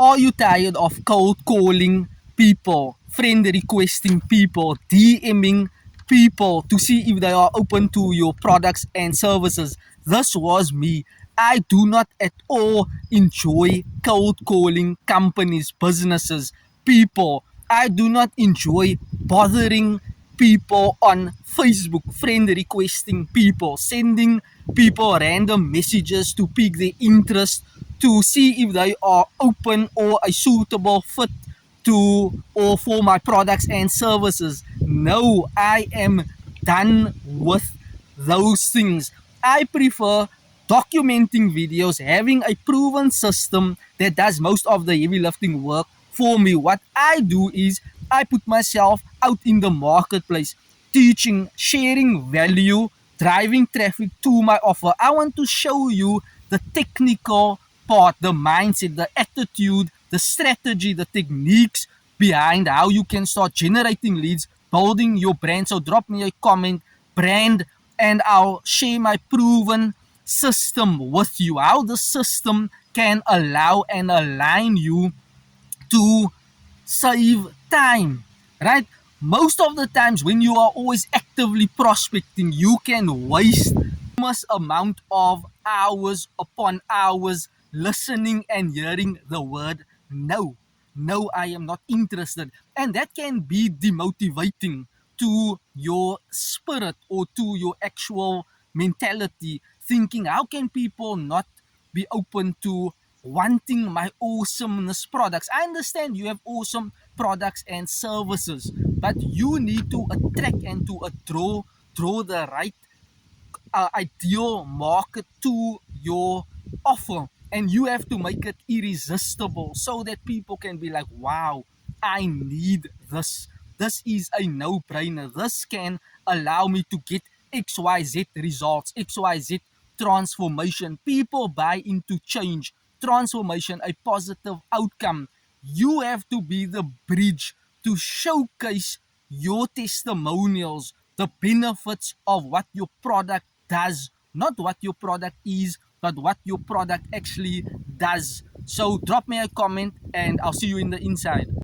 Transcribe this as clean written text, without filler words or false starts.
Are you tired of cold calling people, friend requesting people, DMing people to see if they are open to your products and services? This was me. I do not at all enjoy cold calling companies, businesses, people. I do not enjoy bothering people on Facebook, friend requesting people, sending people random messages to pique their interest to see if they are open or a suitable fit to or for my products and services. No, I am done with those things. I prefer documenting videos, having a proven system that does most of the heavy lifting work for me. What I do is I put myself out in the marketplace, teaching, sharing value, driving traffic to my offer. I want to show you the technical part, the mindset, the attitude, the strategy, the techniques behind how you can start generating leads, building your brand. So drop me a comment, brand, and I'll share my proven system with you. How the system can allow and align you to save time, right? Most of the times when you are always actively prospecting, you can waste enormous amount of hours upon hours listening and hearing the word no. No, I am not interested. And that can be demotivating to your spirit or to your actual mentality, thinking, how can people not be open to wanting my awesomeness products? I understand you have awesome products and services, but you need to attract and to draw the right ideal market to your offer, and you have to make it irresistible so that people can be like, wow, I need this. This is a no-brainer. This can allow me to get XYZ results, XYZ transformation. People buy into change, transformation, a positive outcome. You have to be the bridge to showcase your testimonials, the benefits of what your product does, not what your product is, but what your product actually does. So drop me a comment and I'll see you in the inside.